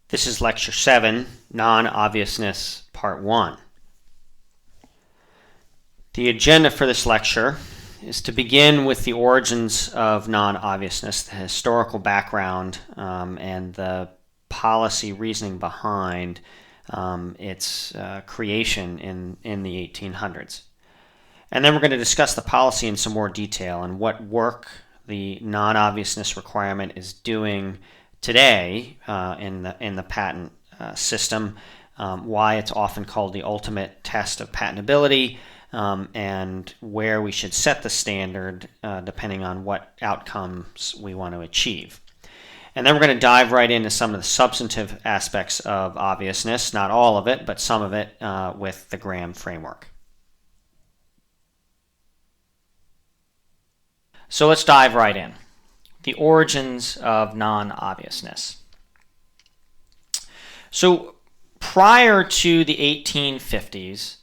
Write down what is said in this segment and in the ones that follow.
This is Lecture 7, Non-obviousness, Part 1. The agenda for this lecture is to begin with the origins of non-obviousness, the historical background, and the policy reasoning behind its creation in the 1800s. And then we're going to discuss the policy in some more detail and what work the non-obviousness requirement is doing today in the patent system, why it's often called the ultimate test of patentability, and where we should set the standard depending on what outcomes we want to achieve. And then we're going to dive right into some of the substantive aspects of obviousness, not all of it, but some of it with the Graham framework. So let's dive right in. The origins of non-obviousness. So prior to the 1850s,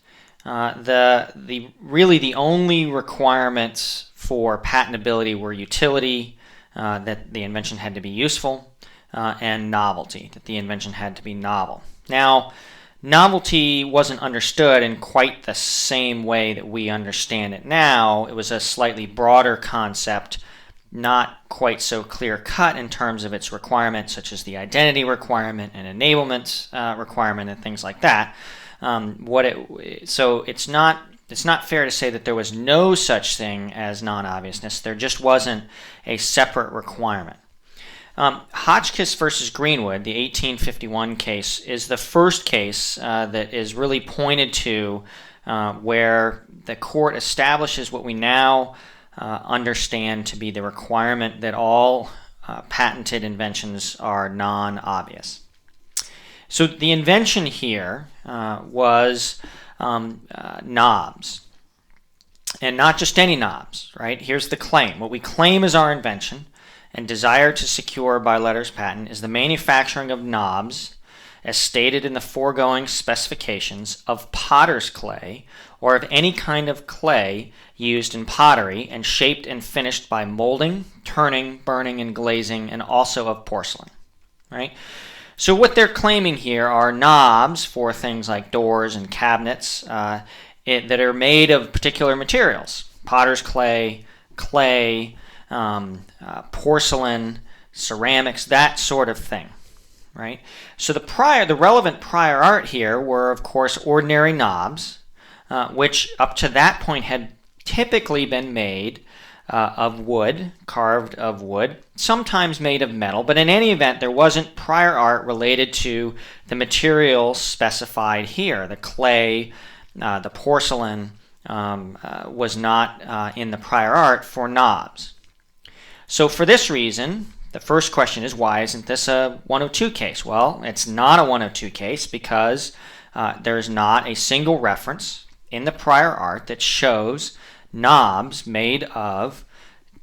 really the only requirements for patentability were utility, that the invention had to be useful, and novelty, that the invention had to be novel. Now, novelty wasn't understood in quite the same way that we understand it now. It was a slightly broader concept, not quite so clear-cut in terms of its requirements, such as the identity requirement and enablement requirement and things like that. So it's not fair to say that there was no such thing as non-obviousness. There just wasn't a separate requirement. Hotchkiss versus Greenwood, the 1851 case, is the first case that is really pointed to where the court establishes what we now understand to be the requirement that all patented inventions are non-obvious. So the invention here was knobs, and not just any knobs, right? Here's the claim. What we claim is our invention and desire to secure by letters patent is the manufacturing of knobs as stated in the foregoing specifications of potter's clay or of any kind of clay used in pottery and shaped and finished by molding, turning, burning, and glazing, and also of porcelain, right? So what they're claiming here are knobs for things like doors and cabinets that are made of particular materials: potter's clay, porcelain, ceramics, that sort of thing, right? So the relevant prior art here were, of course, ordinary knobs, which up to that point had typically been made of wood, carved of wood, sometimes made of metal, but in any event, there wasn't prior art related to the materials specified here. The clay, the porcelain was not in the prior art for knobs. So for this reason, the first question is, why isn't this a 102 case? Well, it's not a 102 case because there is not a single reference in the prior art that shows knobs made of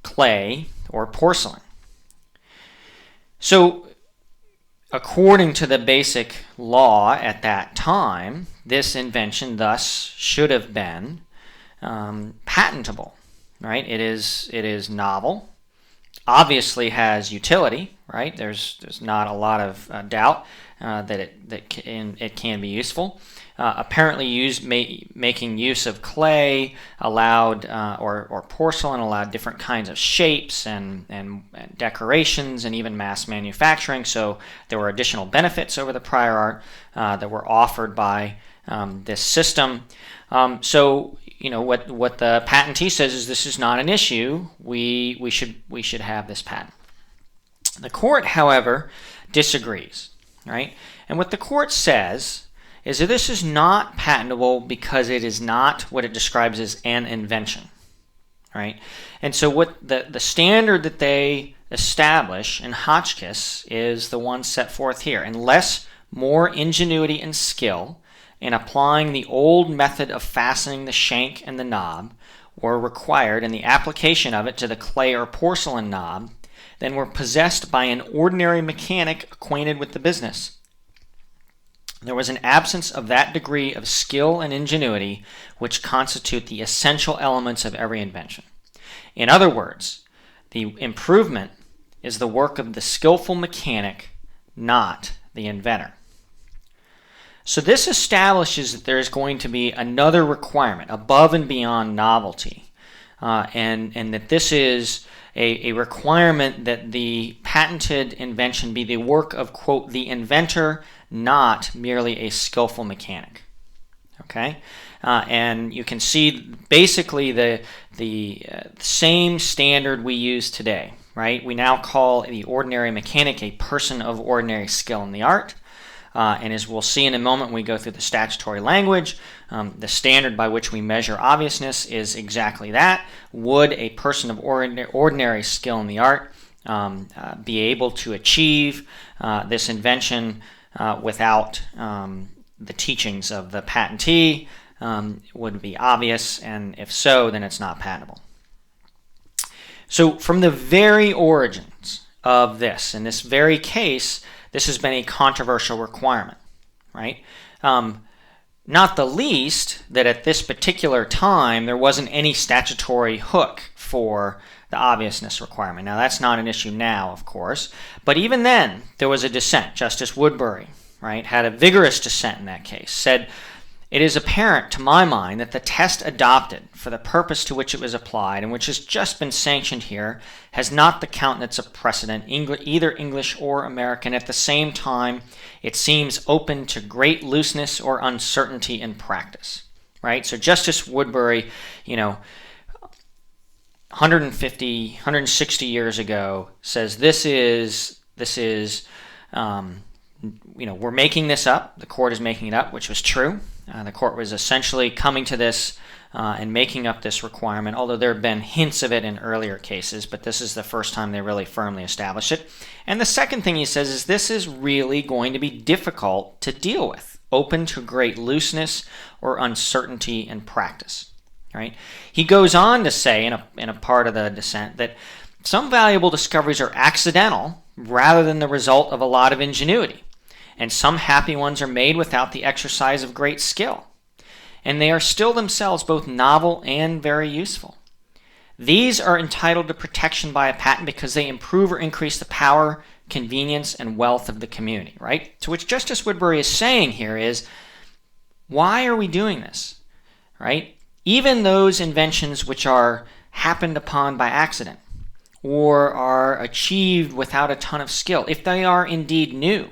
clay or porcelain. So according to the basic law at that time, this invention thus should have been patentable, right? It is novel, obviously has utility, right? There's not a lot of doubt that it can be useful. Apparently making use of clay allowed, or porcelain allowed different kinds of shapes and decorations and even mass manufacturing. So there were additional benefits over the prior art that were offered by this system. So what the patentee says is this is not an issue. We should have this patent. The court, however, disagrees, right? And what the court says is that this is not patentable because it is not what it describes as an invention, right? And so what the standard that they establish in Hotchkiss is the one set forth here. Unless more ingenuity and skill in applying the old method of fastening the shank and the knob were required in the application of it to the clay or porcelain knob, then were possessed by an ordinary mechanic acquainted with the business. There was an absence of that degree of skill and ingenuity which constitute the essential elements of every invention. In other words, the improvement is the work of the skillful mechanic, not the inventor. So this establishes that there is going to be another requirement above and beyond novelty, and that this is a requirement that the patented invention be the work of, quote, the inventor, not merely a skillful mechanic. Okay, and you can see basically the same standard we use today, right? We now call the ordinary mechanic a person of ordinary skill in the art. And as we'll see in a moment when we go through the statutory language, the standard by which we measure obviousness is exactly that. Would a person of ordinary skill in the art be able to achieve this invention without the teachings of the patentee? Would it be obvious? And if so, then it's not patentable. So from the very origins of this, in this very case, this has been a controversial requirement, right? Not the least that at this particular time there wasn't any statutory hook for the obviousness requirement. Now that's not an issue now, of course, but even then there was a dissent. Justice Woodbury, right, had a vigorous dissent in that case, said, "It is apparent to my mind that the test adopted for the purpose to which it was applied and which has just been sanctioned here has not the countenance of precedent, either English or American. At the same time, it seems open to great looseness or uncertainty in practice." Right? So Justice Woodbury, 150, 160 years ago says we're making this up. The court is making it up, which was true. The court was essentially coming to this and making up this requirement, although there have been hints of it in earlier cases, but this is the first time they really firmly established it. And the second thing he says is this is really going to be difficult to deal with, open to great looseness or uncertainty in practice. Right? He goes on to say in a part of the dissent that some valuable discoveries are accidental rather than the result of a lot of ingenuity, and some happy ones are made without the exercise of great skill, and they are still themselves both novel and very useful. These are entitled to protection by a patent because they improve or increase the power, convenience, and wealth of the community, right? To which Justice Woodbury is saying here is, why are we doing this, right? Even those inventions which are happened upon by accident or are achieved without a ton of skill, if they are indeed new,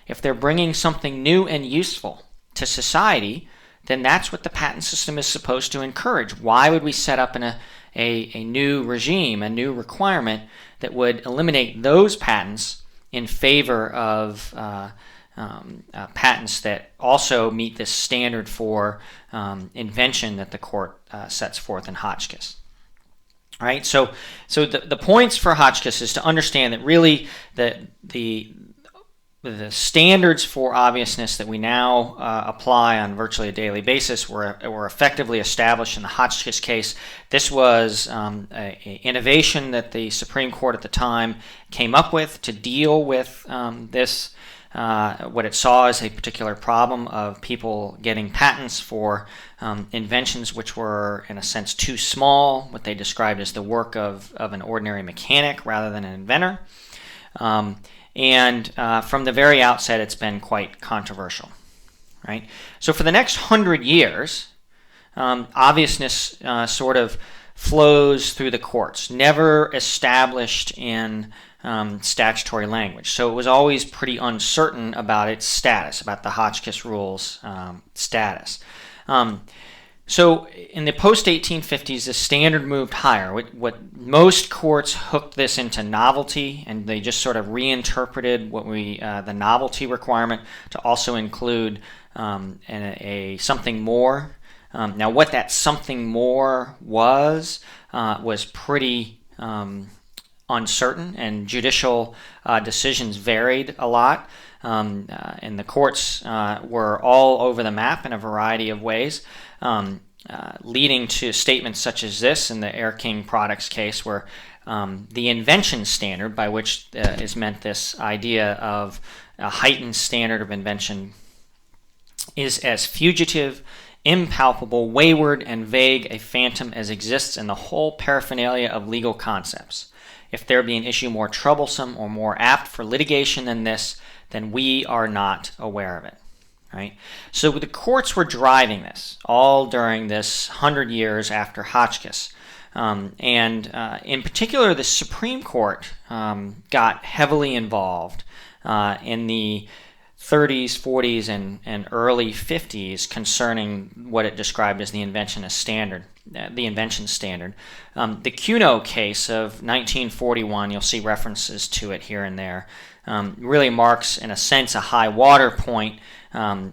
if they're bringing something new and useful to society, then that's what the patent system is supposed to encourage. Why would we set up a new regime, a new requirement that would eliminate those patents in favor of patents that also meet this standard for invention that the court sets forth in Hotchkiss? All right, so the points for Hotchkiss is to understand that really the standards for obviousness that we now apply on virtually a daily basis were effectively established in the Hotchkiss case. This was an innovation that the Supreme Court at the time came up with to deal with this, what it saw as a particular problem of people getting patents for inventions which were, in a sense, too small, what they described as the work of an ordinary mechanic rather than an inventor. And from the very outset, it's been quite controversial, right? So for the next 100 years, obviousness sort of flows through the courts, never established in statutory language. So it was always pretty uncertain about its status, about the Hotchkiss rules status. So in the post-1850s, the standard moved higher. What most courts hooked this into novelty, and they just sort of reinterpreted the novelty requirement to also include a something more. Now, what that something more was pretty uncertain, and judicial decisions varied a lot. And the courts were all over the map in a variety of ways, leading to statements such as this in the Air King Products case, where the invention standard, by which is meant this idea of a heightened standard of invention, is as fugitive impalpable, wayward, and vague a phantom as exists in the whole paraphernalia of legal concepts. If there be an issue more troublesome or more apt for litigation than this, then we are not aware of it. Right? So the courts were driving this all during this 100 years after Hotchkiss. In particular, the Supreme Court got heavily involved in the 30s, 40s, and early 50s concerning what it described as the Invention Standard. The Cuno case of 1941, you'll see references to it here and there, really marks, in a sense, a high water point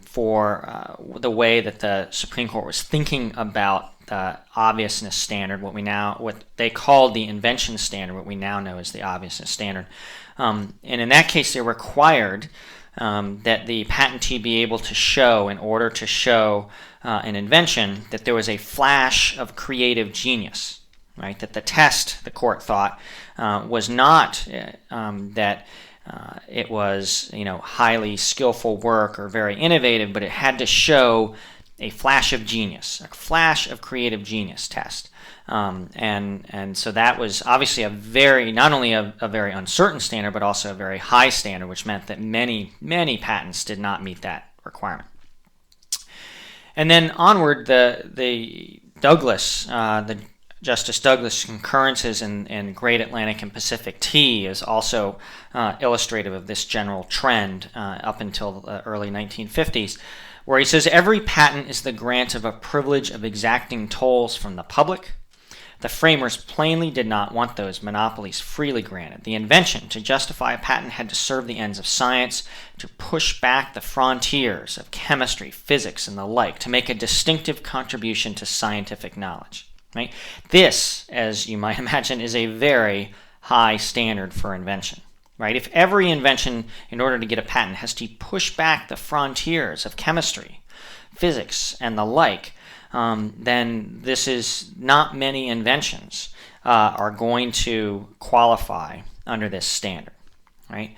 for the way that the Supreme Court was thinking about the obviousness standard, what they called the Invention Standard, what we now know as the obviousness standard. And in that case, they required that the patentee be able to show, in order to show an invention, that there was a flash of creative genius. Right? That the test, the court thought, was not that it was, highly skillful work or very innovative, but it had to show a flash of genius, a flash of creative genius test. And so that was obviously not only a very uncertain standard, but also a very high standard, which meant that many, many patents did not meet that requirement. And then onward, the Justice Douglas concurrences in Great Atlantic and Pacific Tea is also illustrative of this general trend up until the early 1950s, where he says, every patent is the grant of a privilege of exacting tolls from the public. The framers plainly did not want those monopolies freely granted. The invention, to justify a patent, had to serve the ends of science, to push back the frontiers of chemistry, physics, and the like, to make a distinctive contribution to scientific knowledge. Right? This, as you might imagine, is a very high standard for invention. Right? If every invention, in order to get a patent, has to push back the frontiers of chemistry, physics, and the like, then this is not many inventions are going to qualify under this standard. Right?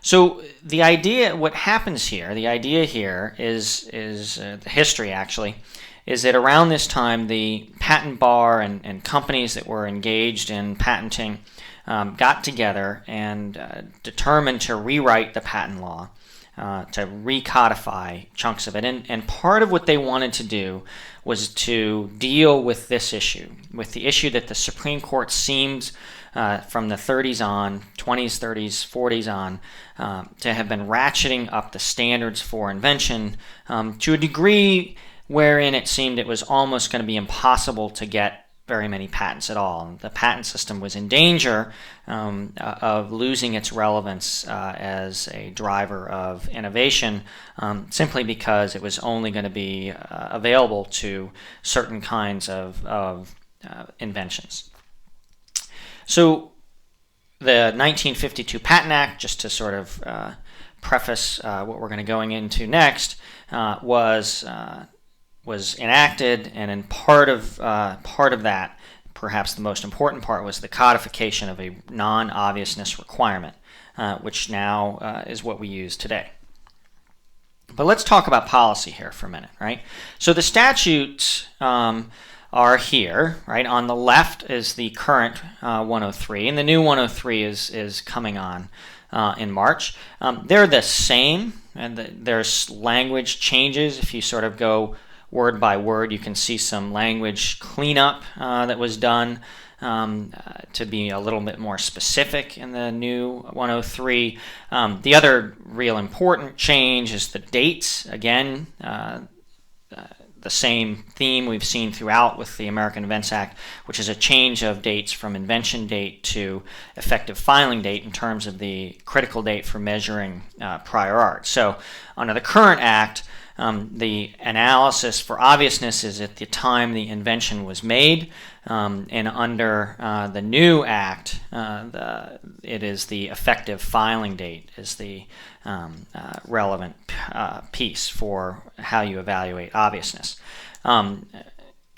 So the idea, what happens here, the idea here is the history actually, is that around this time the patent bar and companies that were engaged in patenting got together and determined to rewrite the patent law, to recodify chunks of it. And part of what they wanted to do was to deal with this issue, with the issue that the Supreme Court seems from the 30s on, 20s, 30s, 40s on, to have been ratcheting up the standards for invention to a degree wherein it seemed it was almost going to be impossible to get very many patents at all. The patent system was in danger of losing its relevance as a driver of innovation simply because it was only going to be available to certain kinds of inventions. So the 1952 Patent Act, just to sort of preface what we're going to go into next, was enacted, and in part of that, perhaps the most important part, was the codification of a non-obviousness requirement, which now is what we use today. But let's talk about policy here for a minute, right? So the statutes are here, right? On the left is the current 103, and the new 103 is coming on in March. They're the same, and there's language changes. If you sort of go word by word, you can see some language cleanup that was done to be a little bit more specific in the new 103. The other real important change is the dates. Again, the same theme we've seen throughout with the American Invents Act, which is a change of dates from invention date to effective filing date in terms of the critical date for measuring prior art. So under the current act, the analysis for obviousness is at the time the invention was made, and under the new act, it is the effective filing date is the relevant piece for how you evaluate obviousness.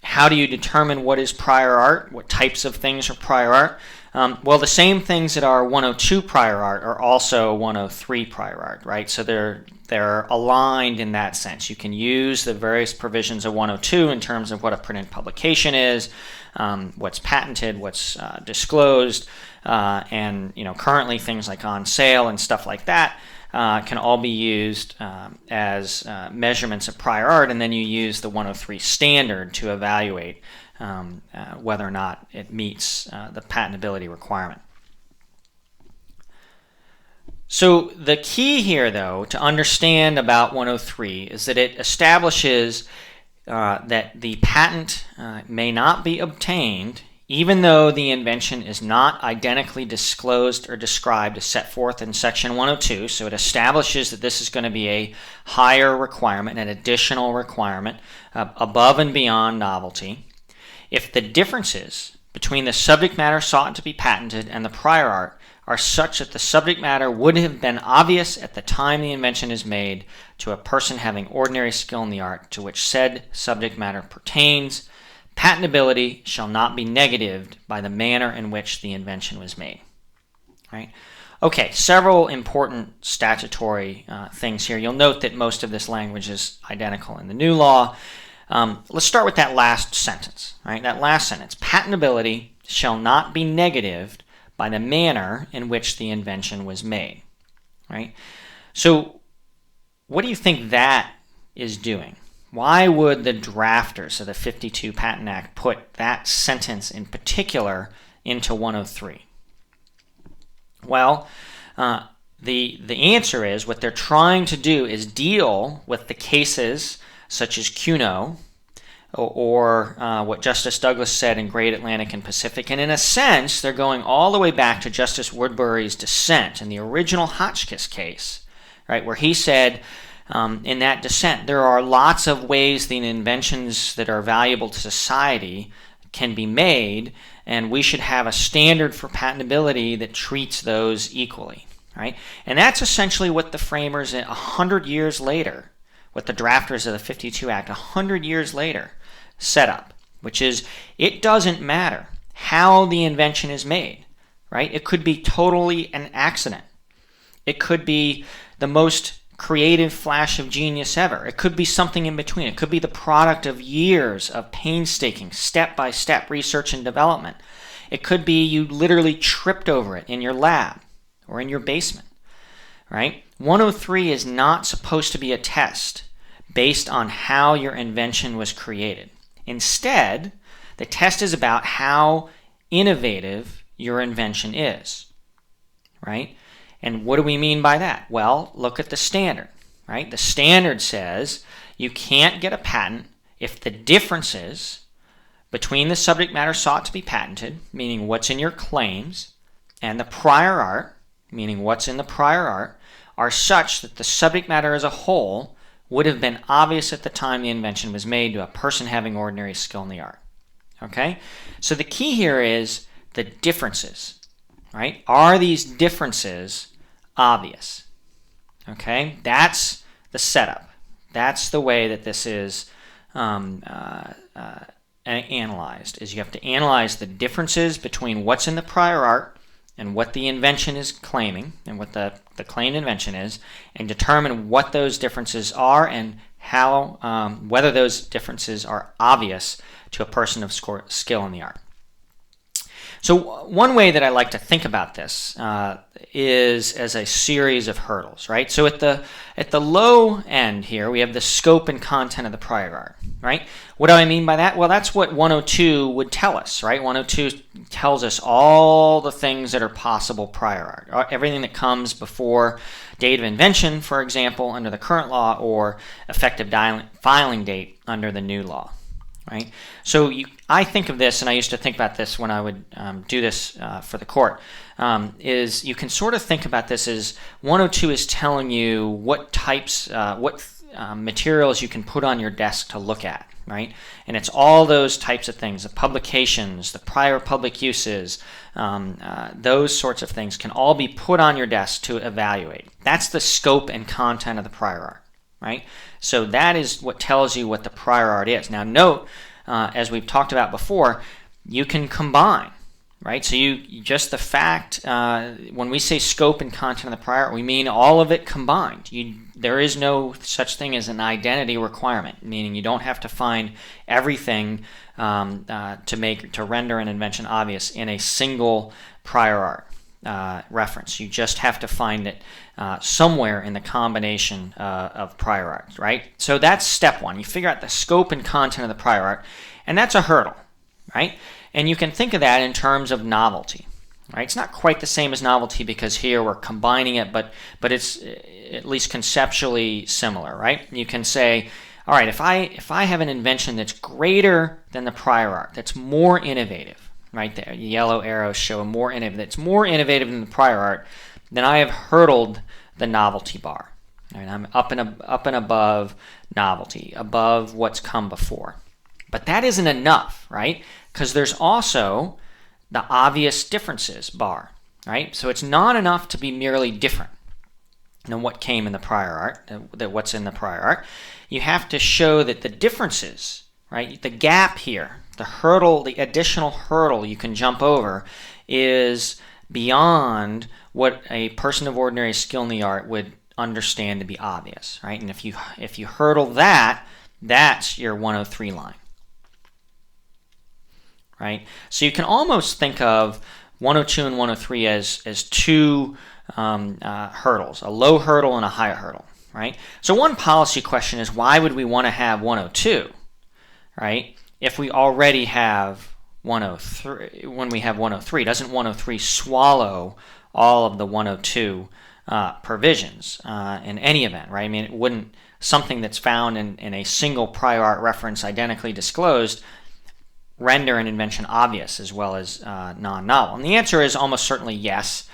how do you determine what is prior art? What types of things are prior art? Well, the same things that are 102 prior art are also 103 prior art, right? So they're aligned in that sense. You can use the various provisions of 102 in terms of what a printed publication is, what's patented, what's disclosed, and currently things like on sale and stuff like that can all be used as measurements of prior art, and then you use the 103 standard to evaluate whether or not it meets the patentability requirement. So the key here, though, to understand about 103 is that it establishes that the patent may not be obtained even though the invention is not identically disclosed or described as set forth in Section 102. So it establishes that this is going to be a higher requirement, an additional requirement above and beyond novelty. If the differences between the subject matter sought to be patented and the prior art are such that the subject matter would have been obvious at the time the invention is made to a person having ordinary skill in the art to which said subject matter pertains, patentability shall not be negatived by the manner in which the invention was made. Right? Okay, several important statutory things here. You'll note that most of this language is identical in the new law. Let's start with that last sentence. Right? That last sentence, patentability shall not be negatived by the manner in which the invention was made. Right? So what do you think that is doing? Why would the drafters of the 52 Patent Act put that sentence in particular into 103? Well, the answer is what they're trying to do is deal with the cases such as Cuno or what Justice Douglas said in Great Atlantic and Pacific. And in a sense, they're going all the way back to Justice Woodbury's dissent in the original Hotchkiss case, right, where he said, in that dissent, there are lots of ways the inventions that are valuable to society can be made, and we should have a standard for patentability that treats those equally, right? And that's essentially what the framers 100 years later, what the drafters of the 52 Act 100 years later set up, which is it doesn't matter how the invention is made, right? It could be totally an accident. It could be the most creative flash of genius ever. It could be something in between. It could be the product of years of painstaking step-by-step research and development. It could be you literally tripped over it in your lab or in your basement, right? 103 is not supposed to be a test based on how your invention was created. Instead, the test is about how innovative your invention is, right? And what do we mean by that? Well, look at the standard, right? The standard says you can't get a patent if the differences between the subject matter sought to be patented, meaning what's in your claims, and the prior art, meaning what's in the prior art, are such that the subject matter as a whole would have been obvious at the time the invention was made to a person having ordinary skill in the art. Okay? So the key here is the differences, right? Are these differences obvious? Okay? That's the setup. That's the way that this is analyzed, is you have to analyze the differences between what's in the prior art and what the invention is claiming and what the claimed invention is, and determine what those differences are and how whether those differences are obvious to a person of skill in the art. So one way that I like to think about this is as a series of hurdles, right? So at the low end here, we have the scope and content of the prior art, right? What do I mean by that? Well, that's what 102 would tell us, right? 102 tells us all the things that are possible prior art, everything that comes before date of invention, for example, under the current law, or effective filing date under the new law. Right? So I think of this, and I used to think about this when I would do this for the court, is you can sort of think about this as 102 is telling you what types, materials you can put on your desk to look at, right? And it's all those types of things, the publications, the prior public uses, those sorts of things can all be put on your desk to evaluate. That's the scope and content of the prior art. Right? So that is what tells you what the prior art is. Now note, as we've talked about before, you can combine, right? So just the fact, when we say scope and content of the prior art, we mean all of it combined. There is no such thing as an identity requirement, meaning you don't have to find everything to render an invention obvious in a single prior art reference. You just have to find it somewhere in the combination of prior art, right? So that's step one. You figure out the scope and content of the prior art, and that's a hurdle, right? And you can think of that in terms of novelty, right? It's not quite the same as novelty because here we're combining it, but it's at least conceptually similar, right? You can say, all right, if I have an invention that's greater than the prior art, that's more innovative, right there, the yellow arrows show that's more innovative than the prior art, then I have hurdled the novelty bar. Right? I'm up and above novelty, above what's come before. But that isn't enough, right? Because there's also the obvious differences bar, right? So it's not enough to be merely different than what came in the prior art, that what's in the prior art. You have to show that the differences, right? The gap here, the hurdle, the additional hurdle you can jump over is beyond what a person of ordinary skill in the art would understand to be obvious, right? And if you hurdle that, that's your 103 line. Right? So you can almost think of 102 and 103 as two hurdles, a low hurdle and a high hurdle, right? So one policy question is, why would we want to have 102, right? If we already have 103, when we have 103, doesn't 103 swallow all of the 102 provisions in any event, right? I mean, it wouldn't, something that's found in a single prior art reference identically disclosed render an invention obvious as well as non-novel? And the answer is almost certainly yes,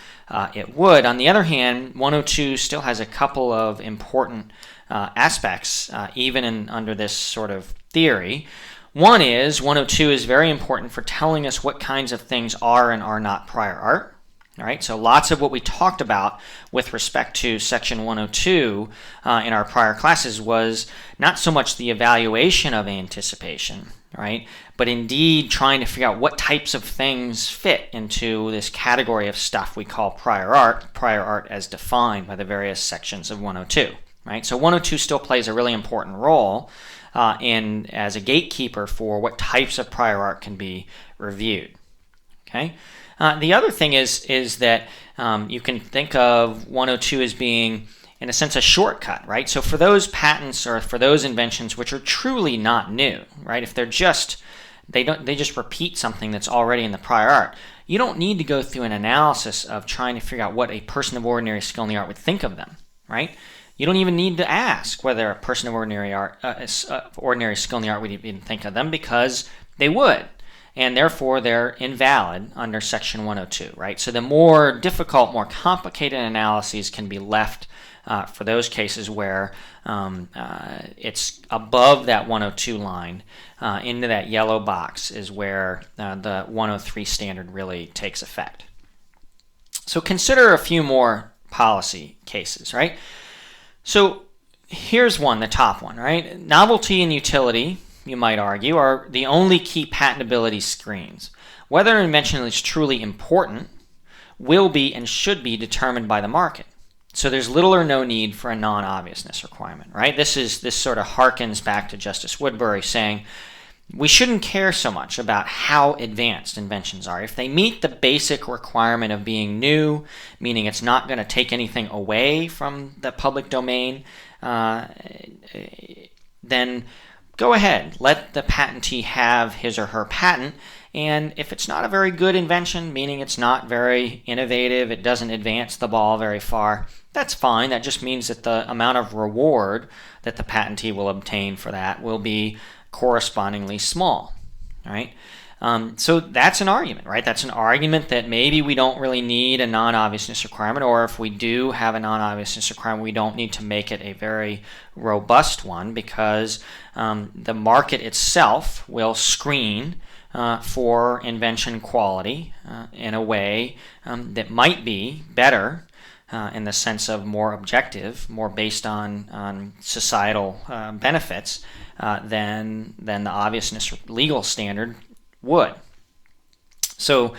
it would. On the other hand, 102 still has a couple of important aspects, even under this sort of theory. One is 102 is very important for telling us what kinds of things are and are not prior art. All right, so lots of what we talked about with respect to section 102 in our prior classes was not so much the evaluation of anticipation, right, but indeed trying to figure out what types of things fit into this category of stuff we call prior art as defined by the various sections of 102, right? So 102 still plays a really important role as a gatekeeper for what types of prior art can be reviewed, okay? The other thing is that you can think of 102 as being, in a sense, a shortcut, right? So for those patents or for those inventions which are truly not new, right? If they just repeat something that's already in the prior art, you don't need to go through an analysis of trying to figure out what a person of ordinary skill in the art would think of them, right? You don't even need to ask whether a person of ordinary skill in the art would even think of them, because they would. And therefore they're invalid under section 102, right? So the more difficult, more complicated analyses can be left for those cases where it's above that 102 line, into that yellow box is where the 103 standard really takes effect. So consider a few more policy cases, right? So here's one, the top one, right? Novelty and utility, you might argue, are the only key patentability screens. Whether an invention is truly important will be and should be determined by the market. So there's little or no need for a non-obviousness requirement, right? This sort of harkens back to Justice Woodbury saying we shouldn't care so much about how advanced inventions are. If they meet the basic requirement of being new, meaning it's not going to take anything away from the public domain, then go ahead, let the patentee have his or her patent. And if it's not a very good invention, meaning it's not very innovative, it doesn't advance the ball very far, that's fine. That just means that the amount of reward that the patentee will obtain for that will be correspondingly small, right? So that's an argument, right? That's an argument that maybe we don't really need a non-obviousness requirement, or if we do have a non-obviousness requirement, we don't need to make it a very robust one, because the market itself will screen for invention quality in a way that might be better in the sense of more objective, more based on societal benefits than the obviousness legal standard would. So,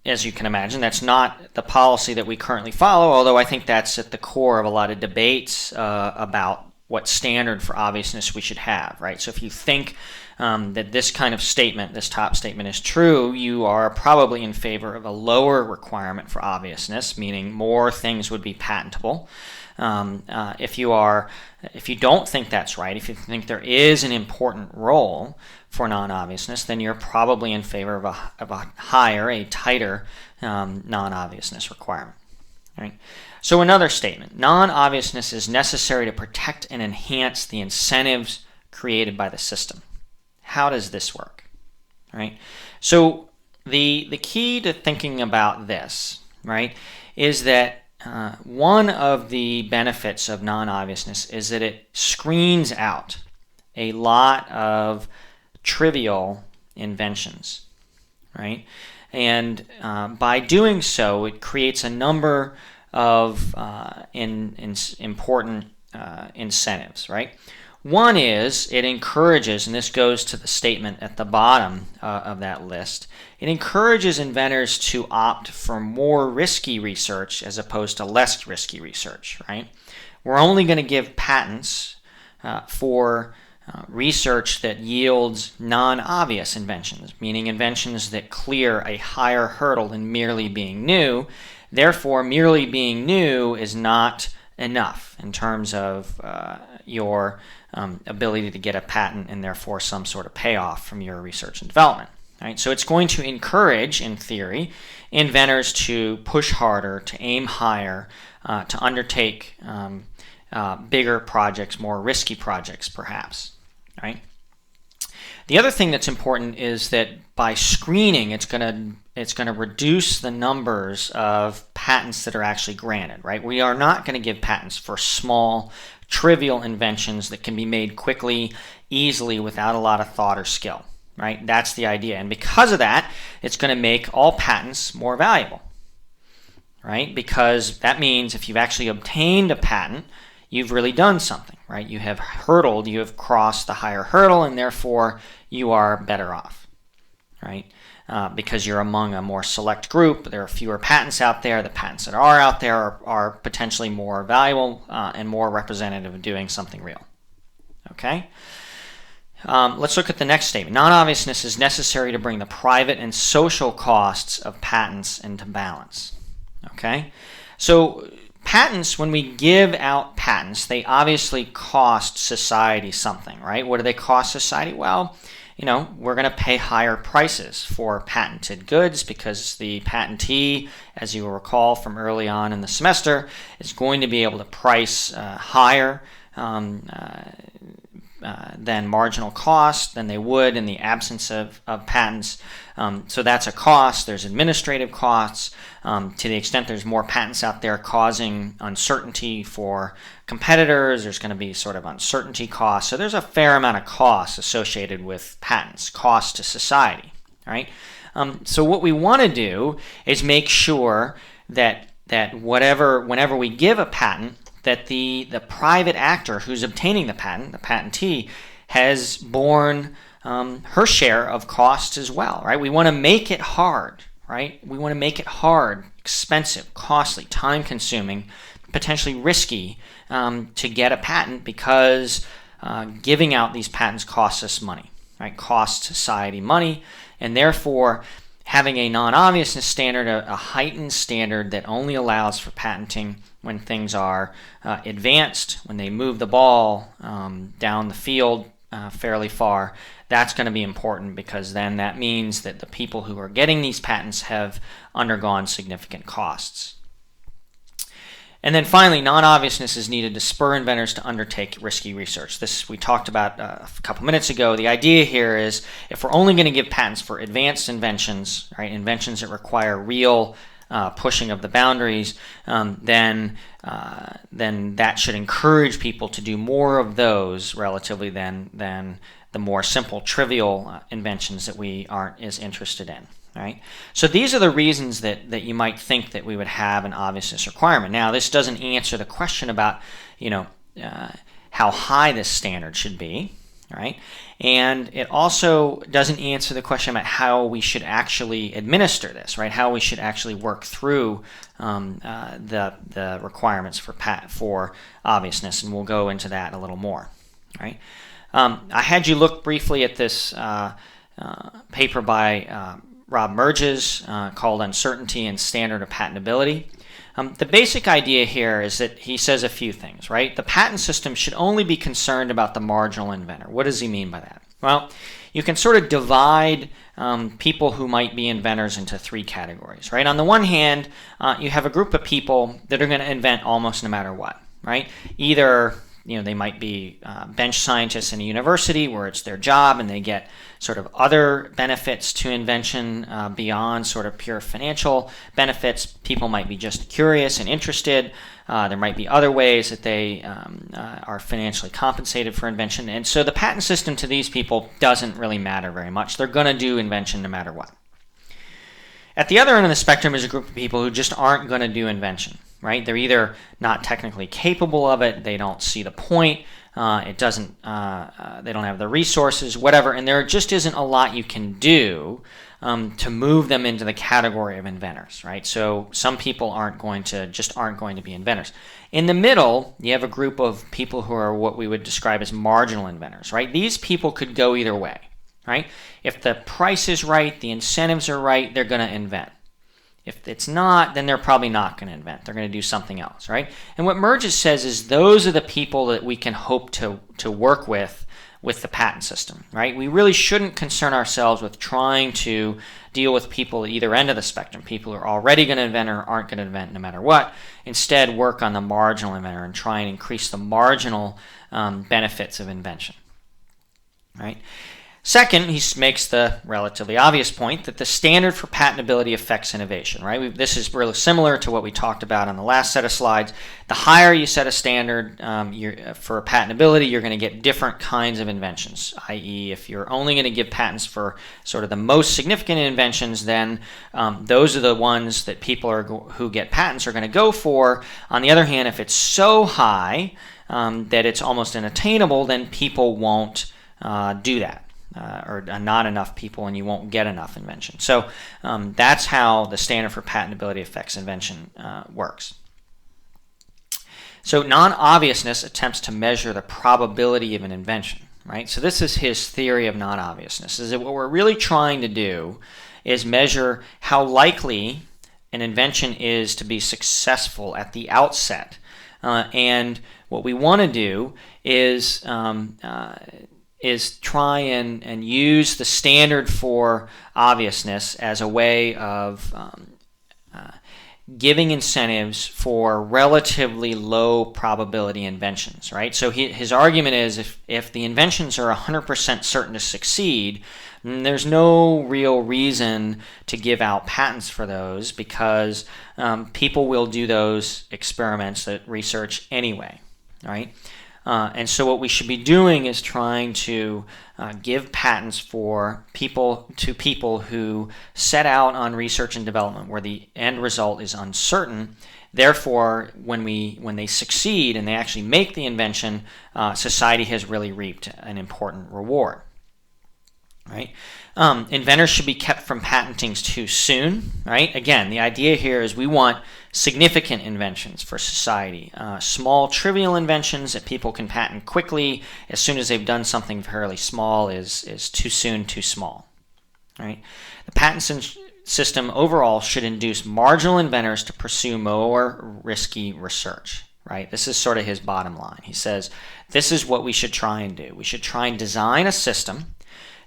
as you can imagine, that's not the policy that we currently follow, although I think that's at the core of a lot of debates about what standard for obviousness we should have, right? So if you think that this kind of statement, this top statement is true, you are probably in favor of a lower requirement for obviousness, meaning more things would be patentable. If you don't think that's right, if you think there is an important role for non-obviousness, then you're probably in favor of a higher, a tighter non-obviousness requirement. Right? So another statement, non-obviousness is necessary to protect and enhance the incentives created by the system. How does this work? Right? So the key to thinking about this, right, is that one of the benefits of non-obviousness is that it screens out a lot of trivial inventions, right? And by doing so, it creates a number of important incentives, right? One is it encourages, and this goes to the statement at the bottom of that list, it encourages inventors to opt for more risky research as opposed to less risky research, right? We're only going to give patents for research that yields non-obvious inventions, meaning inventions that clear a higher hurdle than merely being new. Therefore, merely being new is not enough in terms of your ability to get a patent and therefore some sort of payoff from your research and development. Right? So it's going to encourage, in theory, inventors to push harder, to aim higher, to undertake bigger projects, more risky projects perhaps. Right? The other thing that's important is that by screening, it's going to reduce the numbers of patents that are actually granted. Right? We are not going to give patents for small, trivial inventions that can be made quickly, easily, without a lot of thought or skill. Right? That's the idea. And because of that, it's going to make all patents more valuable. Right? Because that means if you've actually obtained a patent, you've really done something. Right? You have crossed the higher hurdle, and therefore you are better off. Right? Because you're among a more select group. There are fewer patents out there. The patents that are out there are potentially more valuable and more representative of doing something real. Okay? Let's look at the next statement. Non-obviousness is necessary to bring the private and social costs of patents into balance. Okay? So patents, when we give out patents, they obviously cost society something, right? What do they cost society? Well, we're going to pay higher prices for patented goods because the patentee, as you will recall from early on in the semester, is going to be able to price higher than marginal cost than they would in the absence of patents. So that's a cost. There's administrative costs. To the extent there's more patents out there causing uncertainty for competitors, there's going to be sort of uncertainty costs. So there's a fair amount of costs associated with patents, cost to society. Right? So what we want to do is make sure that whenever we give a patent, that the private actor who's obtaining the patent, the patentee, has borne her share of costs as well, right? We want to make it hard, right? We want to make it hard, expensive, costly, time-consuming, potentially risky to get a patent because giving out these patents costs us money, right? Costs society money, and therefore having a non-obviousness standard, a heightened standard that only allows for patenting when things are advanced, when they move the ball down the field fairly far, that's going to be important because then that means that the people who are getting these patents have undergone significant costs. And then finally, non-obviousness is needed to spur inventors to undertake risky research. This we talked about a couple minutes ago. The idea here is if we're only going to give patents for advanced inventions, right, inventions that require real pushing of the boundaries, then that should encourage people to do more of those relatively than the more simple, trivial inventions that we aren't as interested in. Right? So these are the reasons that you might think that we would have an obviousness requirement. Now, this doesn't answer the question about, how high this standard should be, right? And it also doesn't answer the question about how we should actually administer this, right? How we should actually work through the requirements for obviousness, and we'll go into that a little more, right? I had you look briefly at this paper by Rob Merges called Uncertainty and Standard of Patentability. The basic idea here is that he says a few things, right? The patent system should only be concerned about the marginal inventor. What does he mean by that? Well, you can sort of divide people who might be inventors into three categories, right? On the one hand, you have a group of people that are going to invent almost no matter what, right? Either they might be bench scientists in a university where it's their job and they get sort of other benefits to invention beyond sort of pure financial benefits. People might be just curious and interested. There might be other ways that they are financially compensated for invention. And so the patent system to these people doesn't really matter very much. They're going to do invention no matter what. At the other end of the spectrum is a group of people who just aren't going to do invention. Right? They're either not technically capable of it, they don't see the point, they don't have the resources, whatever, and there just isn't a lot you can do to move them into the category of inventors, right? So some people aren't going to be inventors. In the middle, you have a group of people who are what we would describe as marginal inventors, right? These people could go either way, right? If the price is right, the incentives are right, they're going to invent. If it's not, then they're probably not going to invent. They're going to do something else, right? And what Merges says is those are the people that we can hope to work with the patent system, right? We really shouldn't concern ourselves with trying to deal with people at either end of the spectrum, people who are already going to invent or aren't going to invent no matter what. Instead, work on the marginal inventor and try and increase the marginal benefits of invention, right? Second, he makes the relatively obvious point that the standard for patentability affects innovation, right? This is really similar to what we talked about on the last set of slides. The higher you set a standard for patentability, you're going to get different kinds of inventions, i.e. if you're only going to give patents for sort of the most significant inventions, then those are the ones that people who get patents are going to go for. On the other hand, if it's so high that it's almost unattainable, then people won't do that. Or not enough people, and you won't get enough invention. So that's how the standard for patentability affects invention works. So non-obviousness attempts to measure the probability of an invention, right? So this is his theory of non-obviousness, is that what we're really trying to do is measure how likely an invention is to be successful at the outset. And what we want to do is try and use the standard for obviousness as a way of giving incentives for relatively low probability inventions, right? So his argument is if the inventions are 100% certain to succeed, there's no real reason to give out patents for those because people will do those experiments, that research anyway, right? And so what we should be doing is trying to give patents for people who set out on research and development where the end result is uncertain. Therefore, when they succeed and they actually make the invention, society has really reaped an important reward. Right? Inventors should be kept from patenting too soon. Right? Again, the idea here is we want significant inventions for society. Small, trivial inventions that people can patent quickly as soon as they've done something fairly small is too soon, too small. Right? The patent system overall should induce marginal inventors to pursue more risky research. Right? This is sort of his bottom line. He says this is what we should try and do. We should try and design a system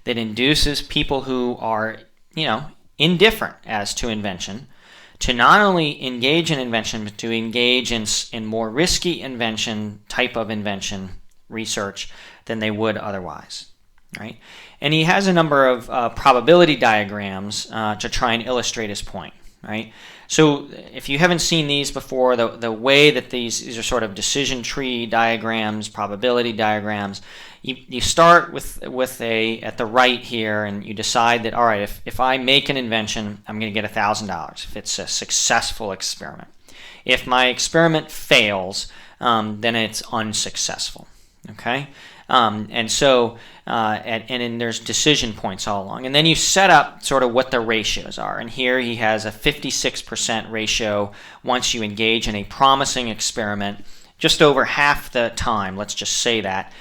that induces people who are, indifferent as to invention to not only engage in invention, but to engage in more risky type of invention research than they would otherwise, right? And he has a number of probability diagrams to try and illustrate his point, right? So if you haven't seen these before, the way that these are sort of decision tree diagrams, probability diagrams, you start with at the right here, and you decide that, all right, if I make an invention, I'm going to get $1,000 if it's a successful experiment. If my experiment fails, then it's unsuccessful. Okay, and then there's decision points all along, and then you set up sort of what the ratios are. And here he has a 56% ratio once you engage in a promising experiment. Just over half the time, let's just say that,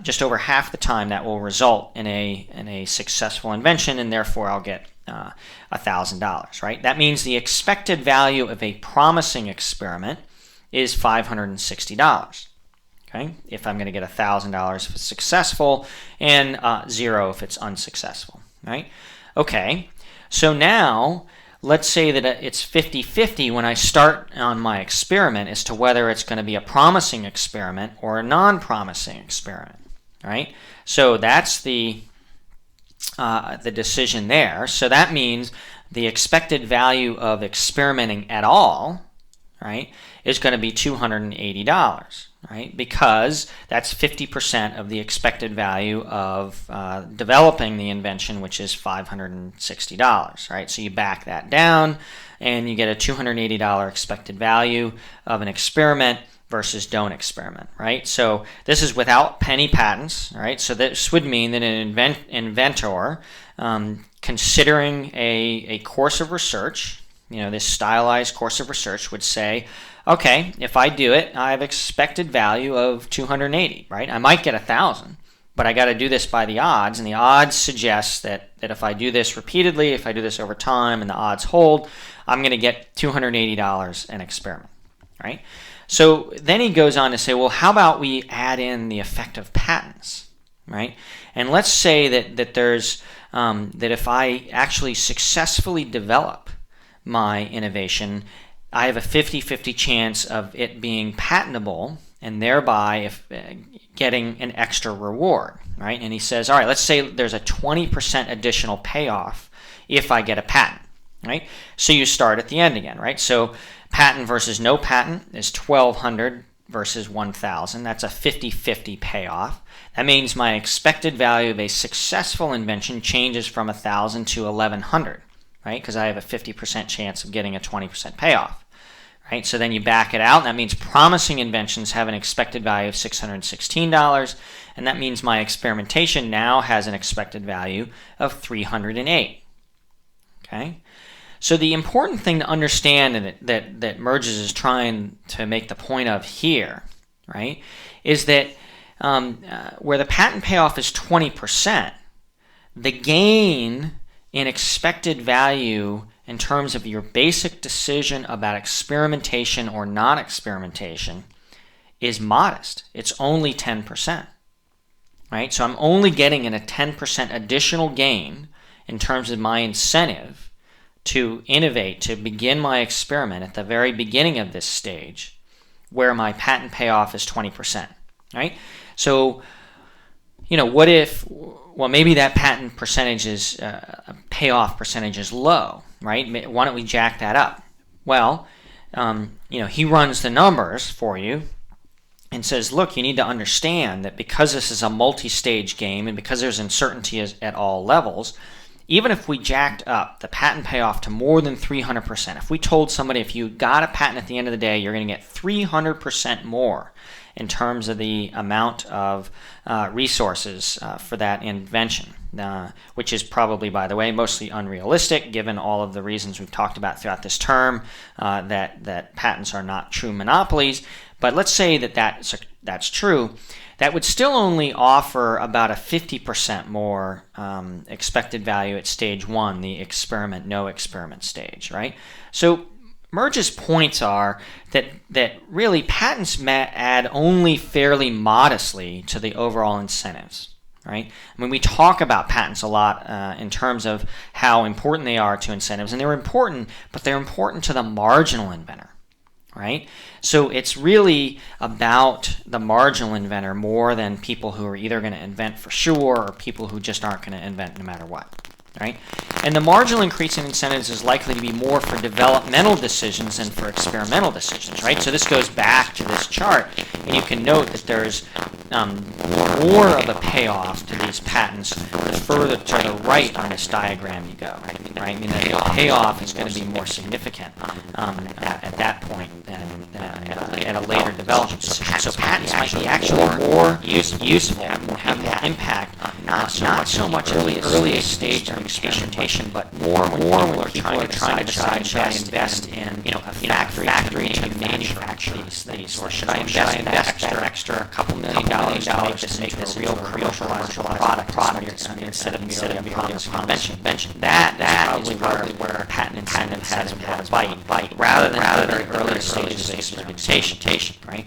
just over half the time that will result in a successful invention, and therefore I'll get $1,000, right? That means the expected value of a promising experiment is $560. Okay? If I'm going to get $1,000 if it's successful, and 0 if it's unsuccessful, right? Okay, so now let's say that it's 50-50 when I start on my experiment as to whether it's going to be a promising experiment or a non-promising experiment, right? So that's the decision there. So that means the expected value of experimenting at all, right, is going to be $280, right? Because that's 50% of the expected value of developing the invention, which is $560, right? So you back that down, and you get a $280 expected value of an experiment versus don't experiment, right? So this is without penny patents, right? So this would mean that an inventor, considering a course of research, this stylized course of research, would say, okay, if I do it, I have expected value of 280, right? I might get 1,000, but I got to do this by the odds, and the odds suggest that if I do this repeatedly, if I do this over time, and the odds hold, I'm going to get $280 an experiment, right? So then he goes on to say, well, how about we add in the effect of patents, right? And let's say that there's that if I actually successfully develop my innovation, I have a 50-50 chance of it being patentable, and thereby getting an extra reward, right? And he says, all right, let's say there's a 20% additional payoff if I get a patent, right? So you start at the end again, right? So patent versus no patent is 1,200 versus 1,000. That's a 50-50 payoff. That means my expected value of a successful invention changes from 1,000 to 1,100, right? Because I have a 50% chance of getting a 20% payoff, right? So then you back it out, and that means promising inventions have an expected value of $616, and that means my experimentation now has an expected value of 308, okay? So the important thing to understand, and that Merges is trying to make the point of here, right, is that where the patent payoff is 20%, the gain in expected value in terms of your basic decision about experimentation or non-experimentation is modest. It's only 10%, right? So I'm only getting a 10% additional gain in terms of my incentive to innovate, to begin my experiment at the very beginning of this stage, where my patent payoff is 20%, right? So, what if, well, maybe that patent percentage is, payoff percentage is low, right? Why don't we jack that up? Well, he runs the numbers for you and says, look, you need to understand that because this is a multi-stage game and because there's uncertainty at all levels, even if we jacked up the patent payoff to more than 300%, if we told somebody if you got a patent at the end of the day, you're going to get 300% more in terms of the amount of resources for that invention, which is probably, by the way, mostly unrealistic given all of the reasons we've talked about throughout this term, that patents are not true monopolies. But let's say that's true. That would still only offer about a 50% more expected value at stage 1, the experiment, no experiment stage, right? So Merge's points are that really patents add only fairly modestly to the overall incentives, right? I mean, we talk about patents a lot in terms of how important they are to incentives, and they're important, but they're important to the marginal inventor, right? So it's really about the marginal inventor more than people who are either going to invent for sure or people who just aren't going to invent no matter what. right? And the marginal increase in incentives is likely to be more for developmental decisions than for experimental decisions, right? So this goes back to this chart, and you can note that there's more of a payoff to these patents the further to the right on this diagram you go, right? I mean, the payoff is going to be more significant at that point than at a later development decision. So patents might be actually more useful, have more impact, not so much earliest stage of experimentation, but more when people are trying to decide, should I invest in a factory to manufacture these, or should I invest extra a couple $1 million to make this a real commercializable product instead of merely a promise convention. That is probably where a patent incentive has more bite rather than the earlier stages of experimentation, right?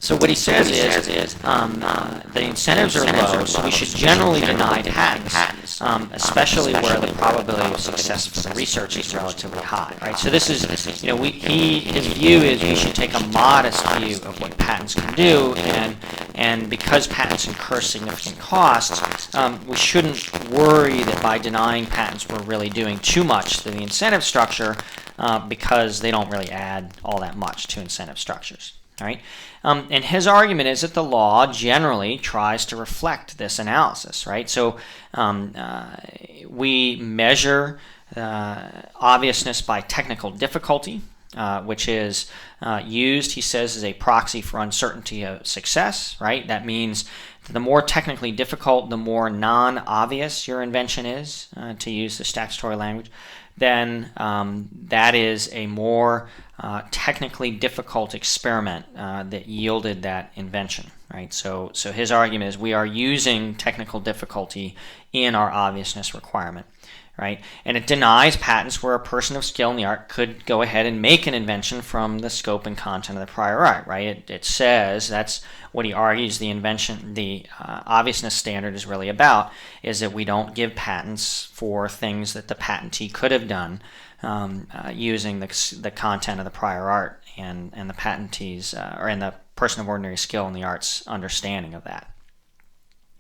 So what he says is the incentives are low, so we should generally deny patents, especially where the probability of success for the research is relatively high, right? So this is, his view is we should take a modest view of what patents can do, and because patents incur significant costs, we shouldn't worry that by denying patents we're really doing too much to the incentive structure, because they don't really add all that much to incentive structures. All right? And his argument is that the law generally tries to reflect this analysis, right? So we measure obviousness by technical difficulty, which is used, he says, as a proxy for uncertainty of success, right? That means the more technically difficult, the more non-obvious your invention is, to use the statutory language, then that is a more technically difficult experiment that yielded that invention, right? So his argument is we are using technical difficulty in our obviousness requirement, right? And it denies patents where a person of skill in the art could go ahead and make an invention from the scope and content of the prior art, right? It says, that's what he argues the obviousness standard is really about, is that we don't give patents for things that the patentee could have done using the content of the prior art and the patentee's and the person of ordinary skill in the art's understanding of that.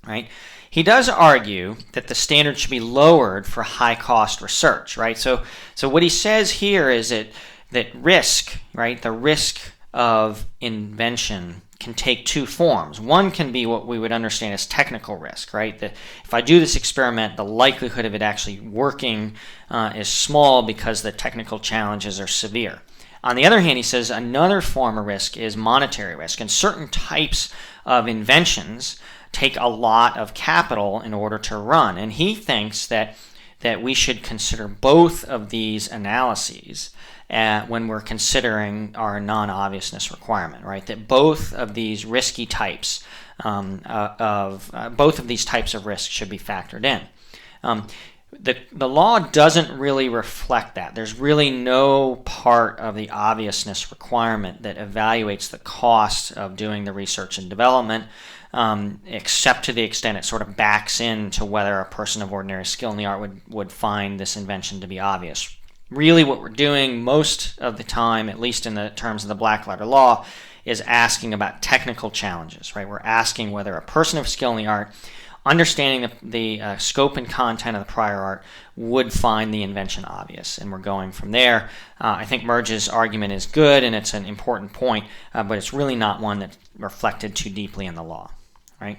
Right? He does argue that the standard should be lowered for high-cost research, right? So what he says here is that risk, right, the risk of invention can take two forms. One can be what we would understand as technical risk, right? That if I do this experiment, the likelihood of it actually working is small because the technical challenges are severe. On the other hand, he says another form of risk is monetary risk, and certain types of inventions take a lot of capital in order to run. And he thinks that we should consider both of these analyses when we're considering our non-obviousness requirement, right? That both of these risky types both of these types of risk should be factored in. The law doesn't really reflect that. There's really no part of the obviousness requirement that evaluates the cost of doing the research and development, except to the extent it sort of backs into whether a person of ordinary skill in the art would find this invention to be obvious. Really what we're doing most of the time, at least in the terms of the black letter law, is asking about technical challenges, right? We're asking whether a person of skill in the art, understanding the scope and content of the prior art, would find the invention obvious, and we're going from there. I think Merge's argument is good, and it's an important point, but it's really not one that's reflected too deeply in the law, right?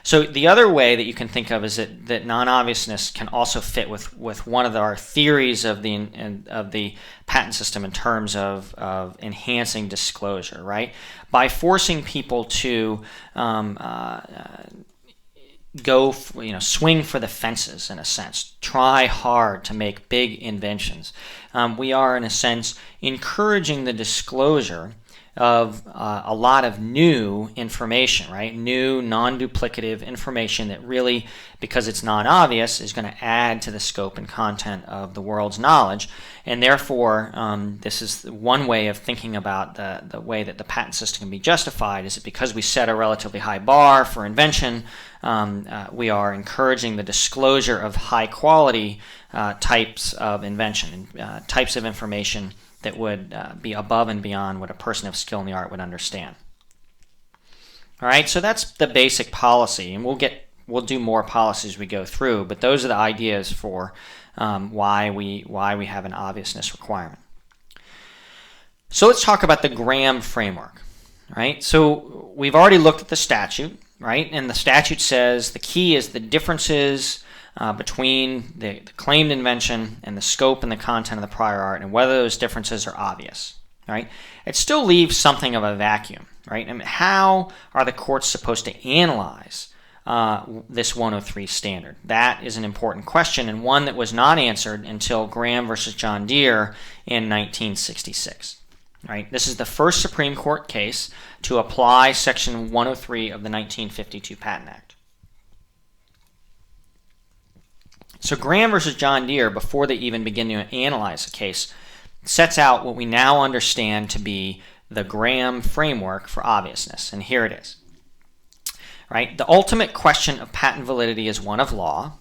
So the other way that you can think of is that non-obviousness can also fit with one of our theories of the patent system in terms of enhancing disclosure, right? By forcing people to swing for the fences, in a sense, try hard to make big inventions. We are, in a sense, encouraging the disclosure of a lot of new information, right? New, non-duplicative information that really, because it's non-obvious, is going to add to the scope and content of the world's knowledge. And therefore, this is one way of thinking about the way that the patent system can be justified, is that because we set a relatively high bar for invention, we are encouraging the disclosure of high-quality types of invention, types of information that would be above and beyond what a person of skill in the art would understand. All right, so that's the basic policy, and we'll get we'll do more policies as we go through, but those are the ideas for why we have an obviousness requirement. So let's talk about the Graham framework, right? So we've already looked at the statute, right? And the statute says the key is the differences between the claimed invention and the scope and the content of the prior art, and whether those differences are obvious, right? It still leaves something of a vacuum, right? I mean, how are the courts supposed to analyze this 103 standard? That is an important question, and one that was not answered until Graham versus John Deere in 1966. Right? This is the first Supreme Court case to apply Section 103 of the 1952 Patent Act. So Graham versus John Deere, before they even begin to analyze the case, sets out what we now understand to be the Graham framework for obviousness, and here it is. Right? The ultimate question of patent validity is one of law.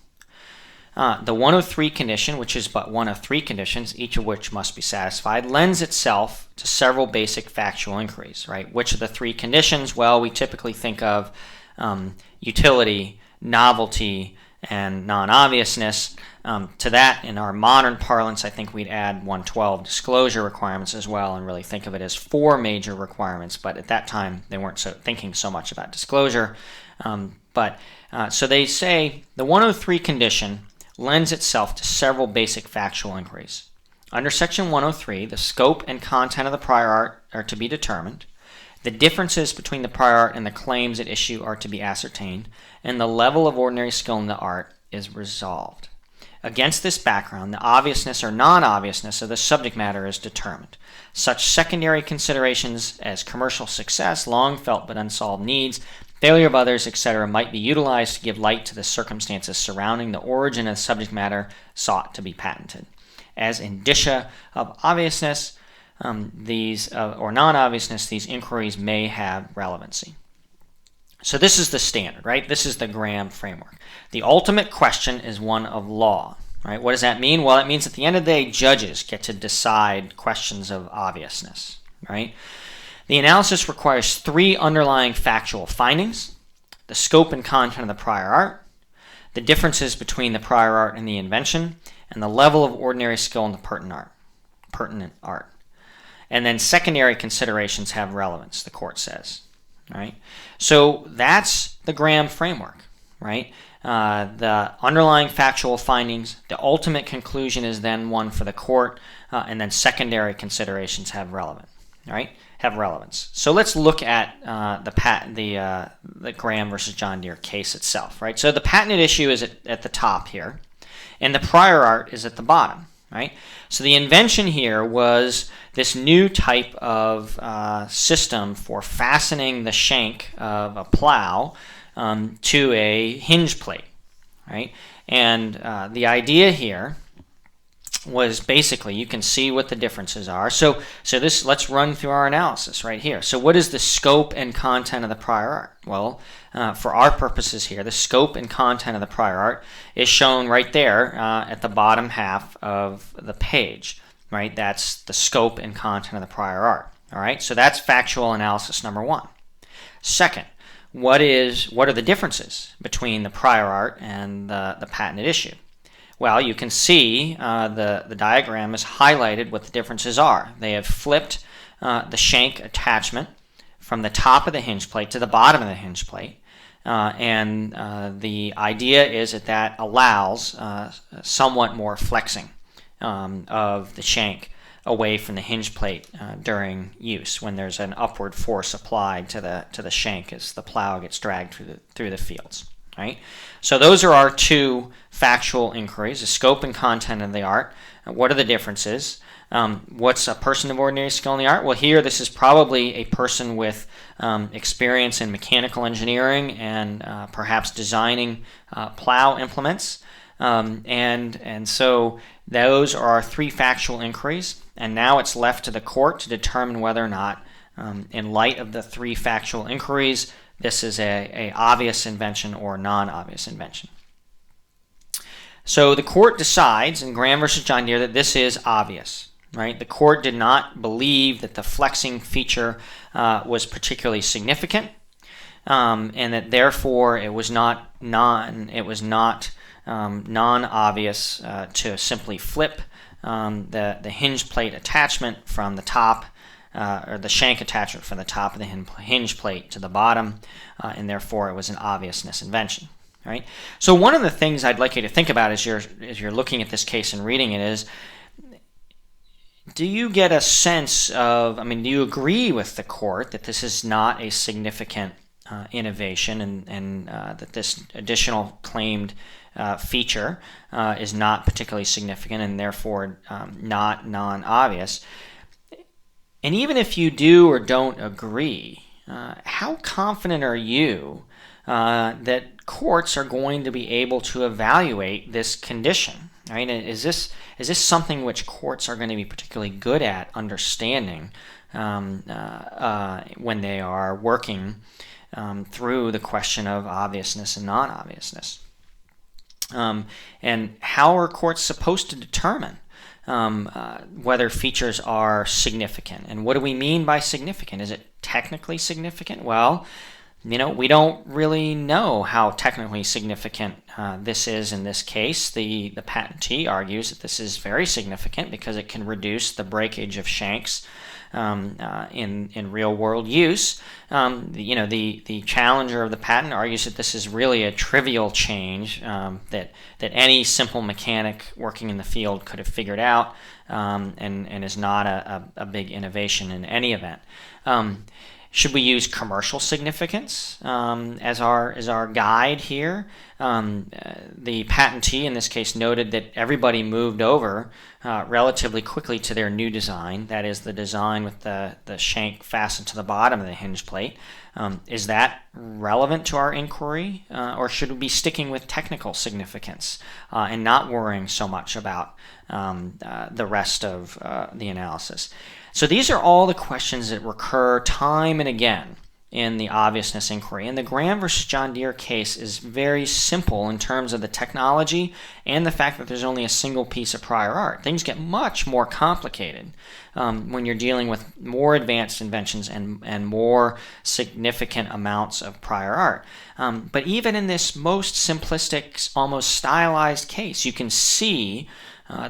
The 103 condition, which is but one of three conditions, each of which must be satisfied, lends itself to several basic factual inquiries. Right? Which of the three conditions? Well, we typically think of utility, novelty, and non-obviousness. To that, in our modern parlance, I think we'd add 112 disclosure requirements as well, and really think of it as four major requirements. But at that time, they weren't thinking so much about disclosure. So they say the 103 condition lends itself to several basic factual inquiries. Under Section 103, the scope and content of the prior art are to be determined, the differences between the prior art and the claims at issue are to be ascertained, and the level of ordinary skill in the art is resolved. Against this background, the obviousness or non-obviousness of the subject matter is determined. Such secondary considerations as commercial success, long felt but unsolved needs, failure of others, etc., might be utilized to give light to the circumstances surrounding the origin of the subject matter sought to be patented. As indicia of obviousness, or non-obviousness, these inquiries may have relevancy. So this is the standard, right? This is the Graham framework. The ultimate question is one of law, right? What does that mean? Well, it means at the end of the day, judges get to decide questions of obviousness, right? The analysis requires three underlying factual findings: the scope and content of the prior art, the differences between the prior art and the invention, and the level of ordinary skill in the pertinent art. And then secondary considerations have relevance, the court says. Right? So that's the Graham framework, right? The underlying factual findings, the ultimate conclusion is then one for the court, and then secondary considerations have relevance. So let's look at the Graham versus John Deere case itself, right? So the patented issue is at the top here, and the prior art is at the bottom, right? So the invention here was this new type of system for fastening the shank of a plow to a hinge plate, right? And the idea here was basically, you can see what the differences are. So let's run through our analysis right here. So what is the scope and content of the prior art? Well, for our purposes here, the scope and content of the prior art is shown right there at the bottom half of the page, right? That's the scope and content of the prior art. All right, so that's factual analysis number one. Second, what are the differences between the prior art and the patented issue? Well, you can see the diagram has highlighted what the differences are. They have flipped the shank attachment from the top of the hinge plate to the bottom of the hinge plate. And the idea is that allows somewhat more flexing of the shank away from the hinge plate during use, when there's an upward force applied to the shank as the plow gets dragged through the fields. Right? So those are our two factual inquiries: the scope and content of the art. What are the differences? What's a person of ordinary skill in the art? Well, here this is probably a person with experience in mechanical engineering and perhaps designing plow implements. And so those are our three factual inquiries. And now it's left to the court to determine whether or not, in light of the three factual inquiries, this is a obvious invention or non-obvious invention. So the court decides in Graham versus John Deere that this is obvious. Right? The court did not believe that the flexing feature was particularly significant. and that therefore it was not non-obvious to simply flip the hinge plate attachment from the top, or the shank attachment from the top of the hinge plate to the bottom, and therefore it was an obviousness invention. Right? So one of the things I'd like you to think about as you're looking at this case and reading it is, do you get a sense of, do you agree with the court that this is not a significant innovation, and that this additional claimed feature is not particularly significant and therefore not non-obvious? And even if you do or don't agree, how confident are you that courts are going to be able to evaluate this condition? Right? Is this something which courts are going to be particularly good at understanding when they are working through the question of obviousness and non-obviousness? And how are courts supposed to determine whether features are significant? And what do we mean by significant? Is it technically significant? Well, we don't really know how technically significant this is in this case. The patentee argues that this is very significant because it can reduce the breakage of shanks in real-world use. The challenger of the patent argues that this is really a trivial change that any simple mechanic working in the field could have figured out, and is not a big innovation in any event. Should we use commercial significance as our guide here? The patentee in this case noted that everybody moved over relatively quickly to their new design, that is the design with the shank fastened to the bottom of the hinge plate. Is that relevant to our inquiry, or should we be sticking with technical significance and not worrying so much about the rest of the analysis? So these are all the questions that recur time and again in the obviousness inquiry. And the Graham versus John Deere case is very simple in terms of the technology and the fact that there's only a single piece of prior art. Things get much more complicated when you're dealing with more advanced inventions and more significant amounts of prior art. But even in this most simplistic, almost stylized case, you can see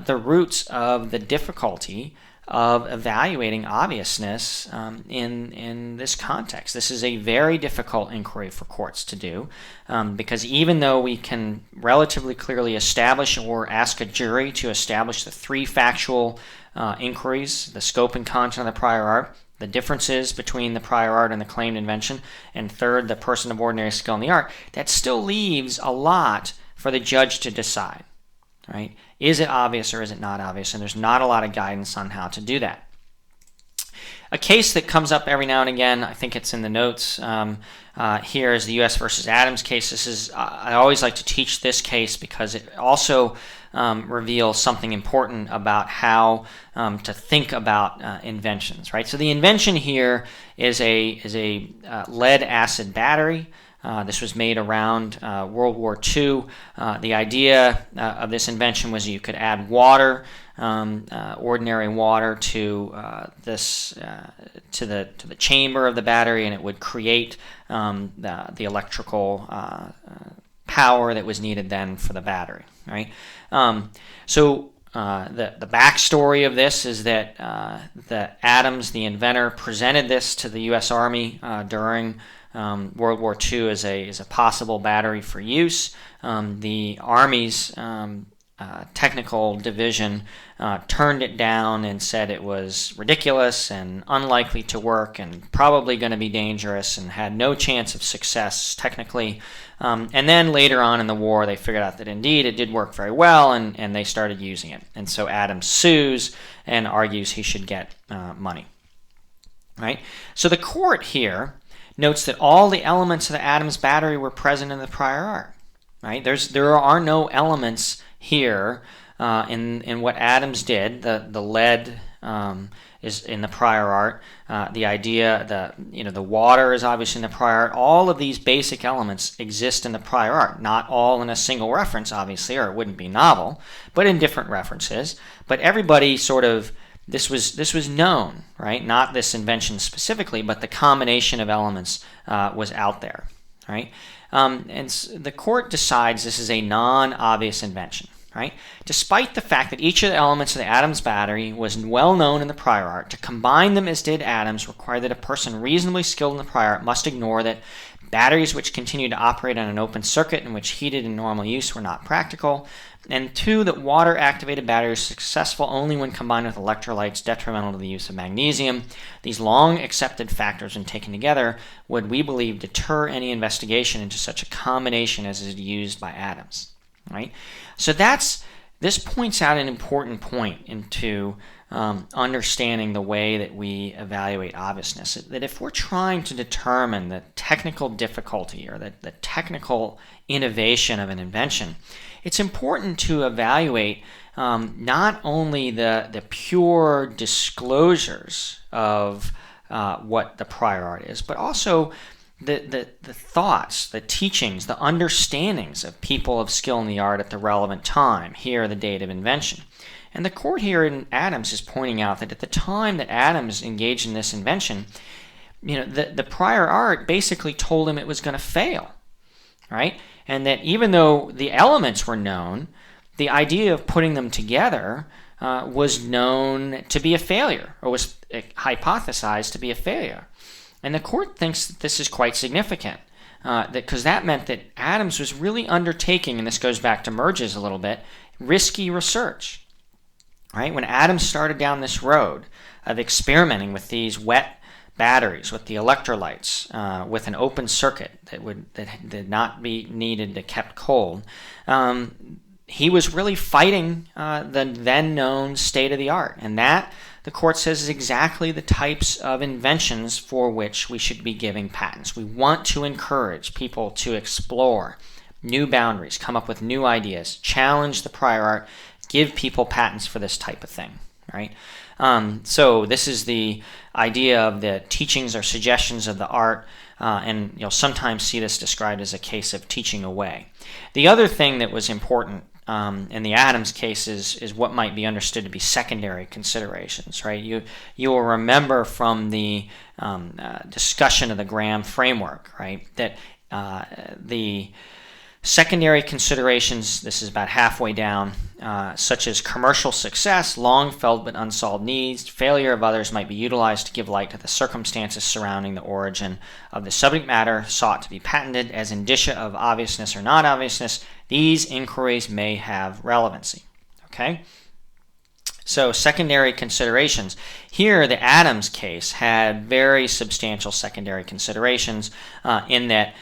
the roots of the difficulty of evaluating obviousness in this context. This is a very difficult inquiry for courts to do, because even though we can relatively clearly establish or ask a jury to establish the three factual inquiries, the scope and content of the prior art, the differences between the prior art and the claimed invention, and third, the person of ordinary skill in the art, that still leaves a lot for the judge to decide. Right? Is it obvious or is it not obvious? And there's not a lot of guidance on how to do that. A case that comes up every now and again, I think it's in the notes here, is the U.S. versus Adams case. I always like to teach this case because it also reveals something important about how to think about inventions. Right? So the invention here is a lead acid battery. This was made around World War II. The idea of this invention was you could add water, ordinary water, to the chamber of the battery, and it would create the electrical power that was needed then for the battery. Right. So the backstory of this is that Adams, the inventor, presented this to the U.S. Army during World War II as a possible battery for use. The Army's technical division turned it down and said it was ridiculous and unlikely to work and probably going to be dangerous and had no chance of success technically. And then later on in the war, they figured out that indeed it did work very well, and they started using it. And so Adams sues and argues he should get money. Right? So the court here notes that all the elements of the Adams battery were present in the prior art. Right? There are no elements here in what Adams did. The lead is in the prior art. The idea, the water is obviously in the prior art. All of these basic elements exist in the prior art. Not all in a single reference, obviously, or it wouldn't be novel, but in different references. But everybody sort of this was known, right? Not this invention specifically, but the combination of elements was out there, right? And the court decides this is a non-obvious invention, right? Despite the fact that each of the elements of the Adams battery was well known in the prior art, to combine them as did Adams required that a person reasonably skilled in the prior art must ignore that batteries which continued to operate on an open circuit and which heated in normal use were not practical, and 2, that water-activated batteries are successful only when combined with electrolytes detrimental to the use of magnesium. These long-accepted factors, when taken together, would, we believe, deter any investigation into such a combination as is used by Adams. Right? So this points out an important point into understanding the way that we evaluate obviousness. That if we're trying to determine the technical difficulty or the technical innovation of an invention, it's important to evaluate not only the pure disclosures of what the prior art is, but also the thoughts, the teachings, the understandings of people of skill in the art at the relevant time, here the date of invention. And the court here in Adams is pointing out that at the time that Adams engaged in this invention, the prior art basically told him it was going to fail, right? And that even though the elements were known, the idea of putting them together was known to be a failure, or was hypothesized to be a failure. And the court thinks that this is quite significant, because that meant that Adams was really undertaking, and this goes back to merges a little bit, risky research. Right? When Adams started down this road of experimenting with these wet batteries, with the electrolytes, with an open circuit that did not be needed to kept cold, he was really fighting the then known state of the art, and that, the court says, is exactly the types of inventions for which we should be giving patents. We want to encourage people to explore new boundaries, come up with new ideas, challenge the prior art, give people patents for this type of thing, right? So this is the idea of the teachings or suggestions of the art, and you'll sometimes see this described as a case of teaching away. The other thing that was important in the Adams case is what might be understood to be secondary considerations, right? You will remember from the discussion of the Graham framework, right, that the secondary considerations, this is about halfway down, such as commercial success, long felt but unsolved needs, failure of others might be utilized to give light to the circumstances surrounding the origin of the subject matter sought to be patented as indicia of obviousness or non-obviousness. These inquiries may have relevancy. Okay? So secondary considerations. Here, the Adams case had very substantial secondary considerations in that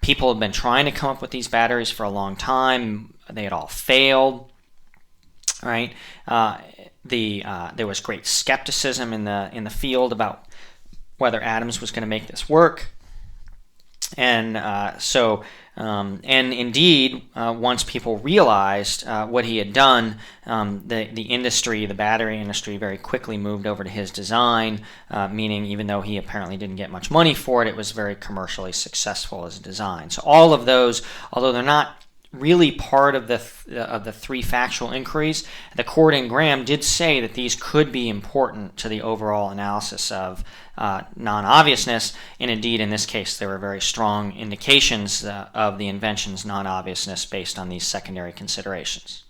people had been trying to come up with these batteries for a long time. They had all failed, right? There was great skepticism in the field about whether Adams was going to make this work, and and indeed, once people realized what he had done, the industry, the battery industry, very quickly moved over to his design, meaning even though he apparently didn't get much money for it, it was very commercially successful as a design. So all of those, although they're not really part of the three factual inquiries, the court in Graham did say that these could be important to the overall analysis of non-obviousness, and indeed in this case there were very strong indications of the invention's non-obviousness based on these secondary considerations.